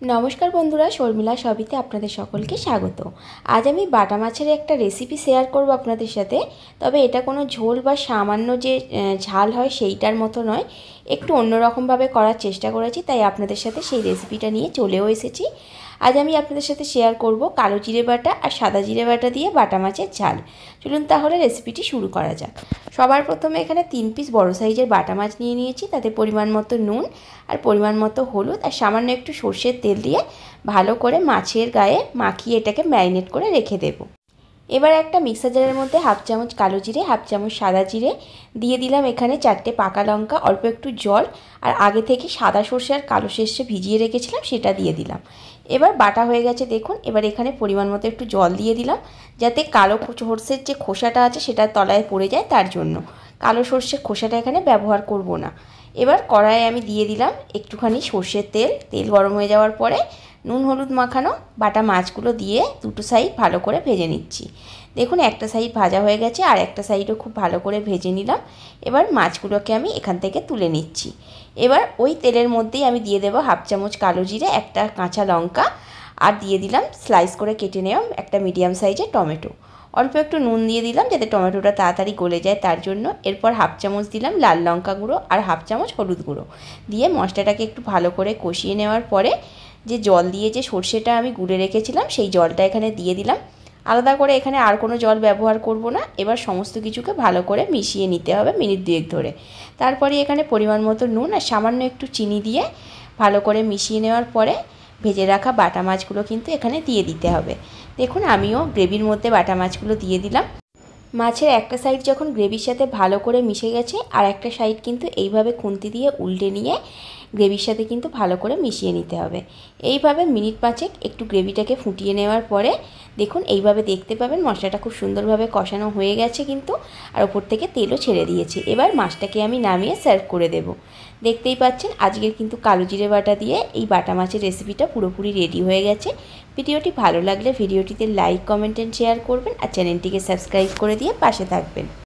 নমস্কার বন্ধুরা, শর্মিলা সবিতে আপনাদের সকলকে স্বাগত। আজ আমি বাটা মাছের একটা রেসিপি শেয়ার করব আপনাদের সাথে। তবে এটা কোনো ঝোল বা সামান্য যে ঝাল হয় সেইটার মতো নয়, একটু অন্যরকমভাবে করার চেষ্টা করেছি, তাই আপনাদের সাথে সেই রেসিপিটা নিয়ে চলেও এসেছি। আজ আমি আপনাদের সাথে শেয়ার করব কালো জিরে বাটা আর সাদা জিরে বাটা দিয়ে বাটা মাছের ঝাল। চলুন তাহলে রেসিপিটি শুরু করা যাক। সবার প্রথমে এখানে 3 পিস বড় সাইজের বাটা মাছ নিয়ে নিয়েছি। তাতে পরিমাণ মতো নুন আর পরিমাণ মতো হলুদ আর সামান্য একটু সর্ষের তেল দিয়ে ভালো করে মাছের গায়ে মাখিয়ে এটাকে ম্যারিনেট করে রেখে দেব। এবার একটা মিক্সার জারের মধ্যে হাফ চামচ কালো জিরে, হাফ চামচ সাদা জিরে দিয়ে দিলাম। এখানে 4টে পাকা লঙ্কা, অল্প একটু জল আর আগে থেকে সাদা সর্ষে আর কালো সর্ষে ভিজিয়ে রেখেছিলাম সেটা দিয়ে দিলাম। এবার বাটা হয়ে গেছে দেখুন। এবার এখানে পরিমাণ মতো একটু জল দিয়ে দিলাম, যাতে কালো সর্ষের যে খোসাটা আছে সেটা তলায় পড়ে যায়, তার জন্য কালো সর্ষের খোসাটা এখানে ব্যবহার করব না। এবার কড়াইয়ে আমি দিয়ে দিলাম একটুখানি সর্ষের তেল। তেল গরম হয়ে যাওয়ার পরে নুন হলুদ মাখানো বাটা মাছগুলো দিয়ে দুটো সাইড ভালো করে ভেজে নিচ্ছি। দেখুন একটা সাইড ভাজা হয়ে গেছে, আর একটা সাইডও খুব ভালো করে ভেজে নিলাম। এবার মাছগুলোকে আমি এখান থেকে তুলে নিচ্ছি। এবার ওই তেলের মধ্যেই আমি দিয়ে দেবো হাফ চামচ কালো জিরে, একটা কাঁচা লঙ্কা আর দিয়ে দিলাম স্লাইস করে কেটে নেওয়া একটা মিডিয়াম সাইজের টমেটো। অল্প একটু নুন দিয়ে দিলাম যাতে টমেটোটা তাড়াতাড়ি গলে যায়, তার জন্য। এরপর হাফ চামচ দিলাম লাল লঙ্কা গুঁড়ো আর হাফ চামচ হলুদ গুঁড়ো দিয়ে মশলাটাকে একটু ভালো করে কষিয়ে নেওয়ার পরে যে জল দিয়ে যে সর্ষেটা আমি গুলে রেখেছিলাম সেই জলটা এখানে দিয়ে দিলাম। আলাদা করে এখানে আর কোনো জল ব্যবহার করব না। এবার সমস্ত কিছুকে ভালো করে মিশিয়ে নিতে হবে মিনিট 2 ধরে। তারপরে এখানে পরিমাণ মতো নুন আর সামান্য একটু চিনি দিয়ে ভালো করে মিশিয়ে নেওয়ার পরে ভেজে রাখা বাটা মাছগুলো কিন্তু এখানে দিয়ে দিতে হবে। দেখুন আমিও গ্রেভির মধ্যে বাটা মাছগুলো দিয়ে দিলাম। মাছের একটা সাইড যখন গ্রেভির সাথে ভালো করে মিশে গেছে, আর একটা সাইড কিন্তু এইভাবে খুন্তি দিয়ে উল্টে নিয়ে গ্রেভির সাথে কিন্তু ভালো করে মিশিয়ে নিতে হবে। এইভাবে মিনিট 5 একটু গ্রেভিটাকে ফুটিয়ে নেওয়ার পরে দেখুন এইভাবে দেখতে পাবেন মশলাটা খুব সুন্দরভাবে কষানো হয়ে গেছে কিন্তু, আর ওপর থেকে তেলও ছেড়ে দিয়েছে। এবার মাছটাকে আমি নামিয়ে সার্ভ করে দেব। দেখতেই পাচ্ছেন আজকের কিন্তু কালো জিরে বাটা দিয়ে এই বাটা মাছের রেসিপিটা পুরোপুরি রেডি হয়ে গেছে। ভিডিওটি ভালো লাগলে ভিডিওটিতে লাইক, কমেন্ট এন্ড শেয়ার করবেন আর চ্যানেলটিকে সাবস্ক্রাইব করে দিয়ে পাশে থাকবেন।